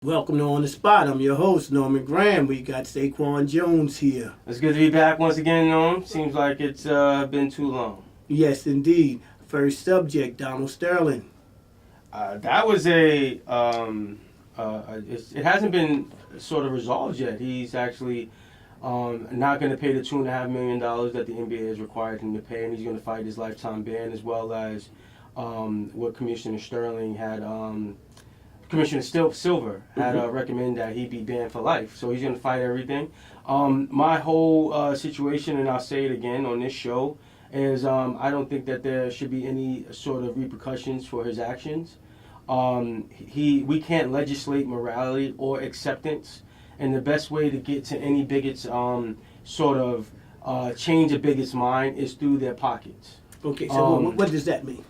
Welcome to On the Spot. I'm your host, Norman Graham. We got Saquan Jones here. It's good to be back once again, Norm. Seems like it's been too long. Yes, indeed. First subject, Donald Sterling. That was it hasn't been sort of resolved yet. He's actually not going to pay the $2.5 million that the NBA has required him to pay, and he's going to fight his lifetime ban, as well as what Commissioner Sterling had. Commissioner Silver had recommended that he be banned for life. So he's going to fight everything. My whole situation, and I'll say it again on this show, is I don't think that there should be any sort of repercussions for his actions. We can't legislate morality or acceptance, and the best way to get to any bigot's change a bigot's mind is through their pockets. Okay, so what does that mean?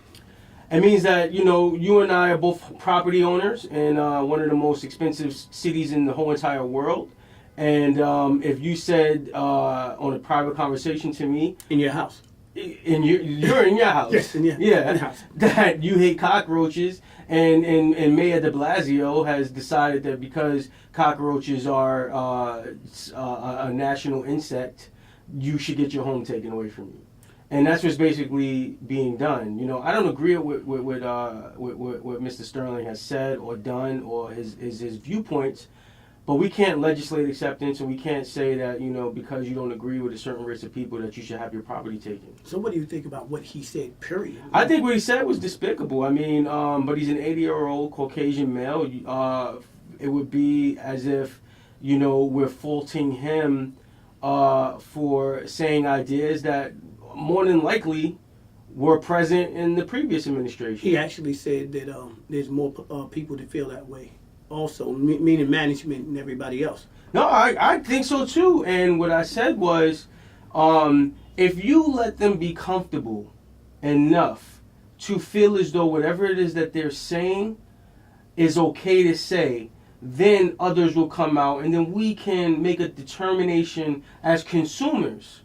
It means that, you and I are both property owners in one of the most expensive cities in the whole entire world. And if you said on a private conversation to me... In your house. You're in your house. Yes, in your house. That you hate cockroaches, and Mayor de Blasio has decided that because cockroaches are a national insect, you should get your home taken away from you. And that's what's basically being done. I don't agree with what Mr. Sterling has said or done or his viewpoints, but we can't legislate acceptance, and we can't say that, because you don't agree with a certain race of people that you should have your property taken. So what do you think about what he said, period? I think what he said was despicable. I mean, but he's an 80-year-old Caucasian male. It would be as if, we're faulting him for saying ideas that more than likely were present in the previous administration. He actually said that there's more people that feel that way also, meaning management and everybody else. No, I think so too. And what I said was, if you let them be comfortable enough to feel as though whatever it is that they're saying is okay to say, then others will come out, and then we can make a determination as consumers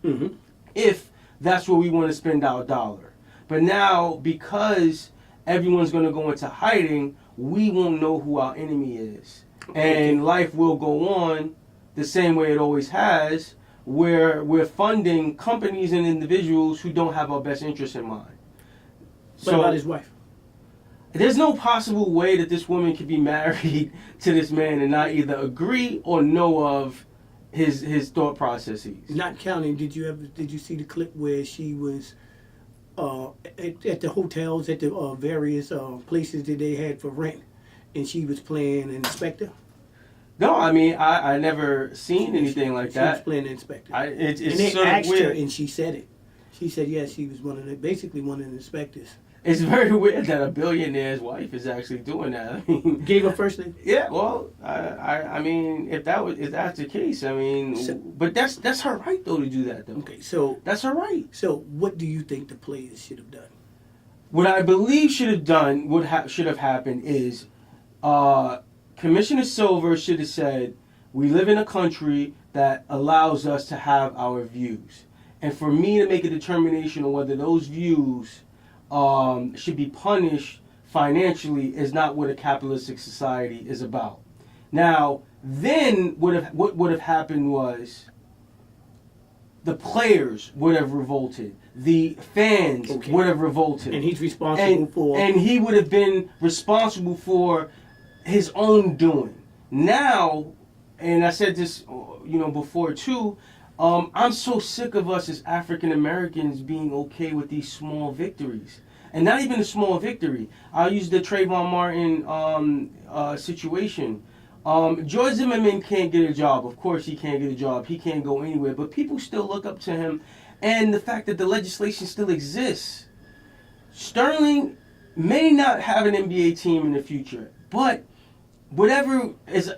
if that's where we want to spend our dollar. But now, because everyone's going to go into hiding, we won't know who our enemy is. And life will go on the same way it always has, where we're funding companies and individuals who don't have our best interests in mind. What about his wife? There's no possible way that this woman could be married to this man and not either agree or know of his thought processes. Not counting, did you see the clip where she was at the hotels, at the various places that they had for rent, and she was playing an inspector? No, I mean, I never seen anything like that. She was playing an inspector. It's and they sort of asked weird. her, and she said it. She said, yes, she was basically one of the inspectors. It's very weird that a billionaire's wife is actually doing that. I mean, gave her first name. Yeah, well, I mean, if that's the case, I mean, but that's her right though to do that though. Okay, so that's her right. So what do you think the players should have done? What I believe should have done, should have happened is, Commissioner Silver should have said, we live in a country that allows us to have our views, and for me to make a determination on whether those views should be punished financially is not what a capitalistic society is about. Now, then what would have happened was the players would have revolted. The fans would have revolted. And he's responsible for... And he would have been responsible for his own doing. Now, and I said this before too, I'm so sick of us as African Americans being okay with these small victories. And not even a small victory. I'll use the Trayvon Martin situation. George Zimmerman can't get a job. Of course he can't get a job. He can't go anywhere. But people still look up to him. And the fact that the legislation still exists. Sterling may not have an NBA team in the future. But whatever is...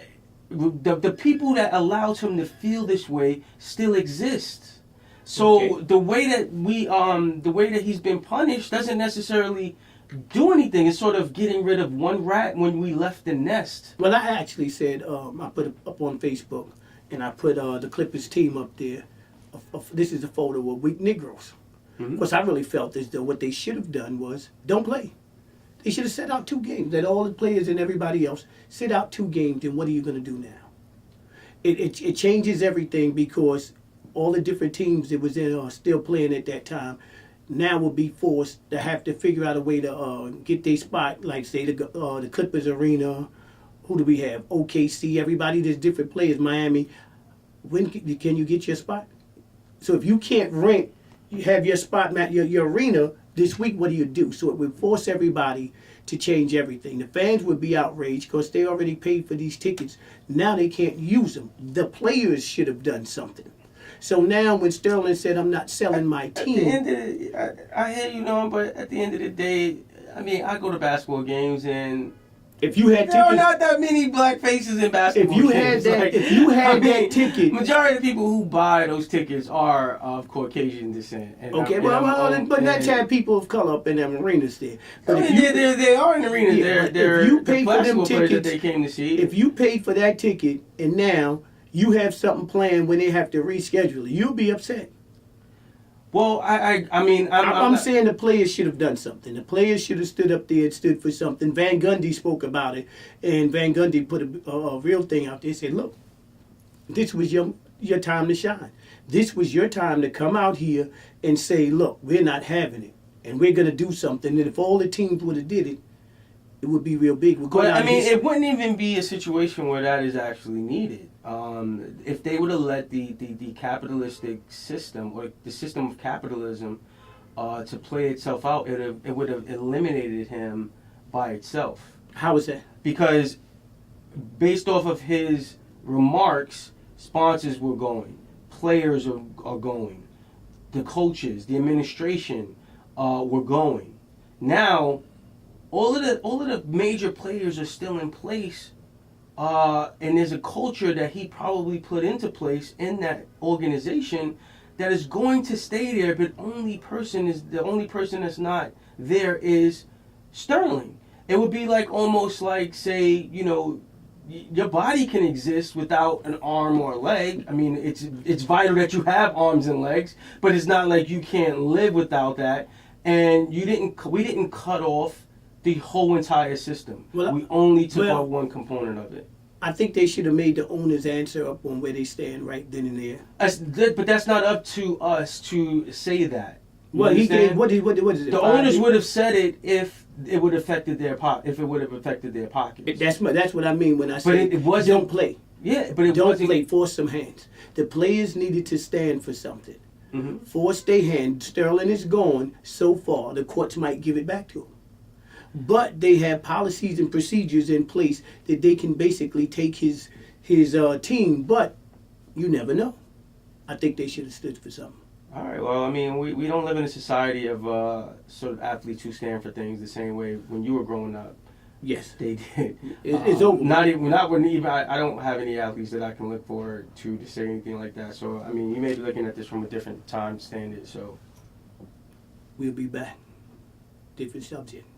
The people that allowed him to feel this way still exist. So the way that he's been punished doesn't necessarily do anything. It's sort of getting rid of one rat when we left the nest. Well, I actually said, I put it up on Facebook, and I put the Clippers team up there. This is a photo of weak Negroes. Because I really felt as though what they should have done was don't play. They should have set out 2 games. Let all the players and everybody else sit out 2 games. And what are you going to do now? It changes everything because all the different teams that was in still playing at that time now will be forced to have to figure out a way to get their spot. Like say the Clippers arena. Who do we have? OKC. Everybody. There's different players. Miami. When can you get your spot? So if you can't rent, you have your spot, your arena this week. What do you do? So it would force everybody to change everything. The fans would be outraged because they already paid for these tickets. Now they can't use them. The players should have done something. So now when Sterling said, "I'm not selling my team," At the end of I hear you, know, but at the end of the day, I mean, I go to basketball games and. If you had There are tickets, not that many black faces in basketball. if you had games. that, Like, if you had I mean, that ticket, majority of the people who buy those tickets are of Caucasian descent. And okay, but not have people of color up in them arenas there. But if you, they are in the arenas. Yeah, they're if you the pay for them basketball players that tickets, they came to see. if you paid for that ticket and now you have something planned when they have to reschedule it, you'll be upset. Well, I mean, I'm not, saying the players should have done something. The players should have stood up there and stood for something. Van Gundy spoke about it, and Van Gundy put a real thing out there. Said, "Look, this was your time to shine. This was your time to come out here and say, look, we're not having it, and we're going to do something. And if all the teams would have did it, it would be real big." But I mean, it wouldn't even be a situation where that is actually needed. If they would have let the capitalistic system or the system of capitalism to play itself out, it would have eliminated him by itself. How is that? Because based off of his remarks, sponsors were going, players are going, the coaches, the administration were going. Now, all of the major players are still in place. And there's a culture that he probably put into place in that organization that is going to stay there, but the only person that's not there is Sterling. It would be like almost like, say, you know, your body can exist without an arm or a leg. I mean, it's vital that you have arms and legs, but it's not like you can't live without that. And we didn't cut off the whole entire system. Well, we only took off one component of it. I think they should have made the owners answer up on where they stand right then and there. But that's not up to us to say that. Well, he gave what is it? The owners would have said it if it would have affected their if it would have affected their pockets. That's what I mean when I say it wasn't, don't play. Yeah, but it don't wasn't, play. Force some hands. The players needed to stand for something. Mm-hmm. Force their hand. Sterling is gone so far. The courts might give it back to him. But they have policies and procedures in place that they can basically take his team. But you never know. I think they should have stood for something. All right. Well, I mean, we don't live in a society of sort of athletes who stand for things the same way when you were growing up. Yes, they did. It's over. Not when even I don't have any athletes that I can look forward to say anything like that. So I mean, you may be looking at this from a different time standard. So we'll be back. Different subject.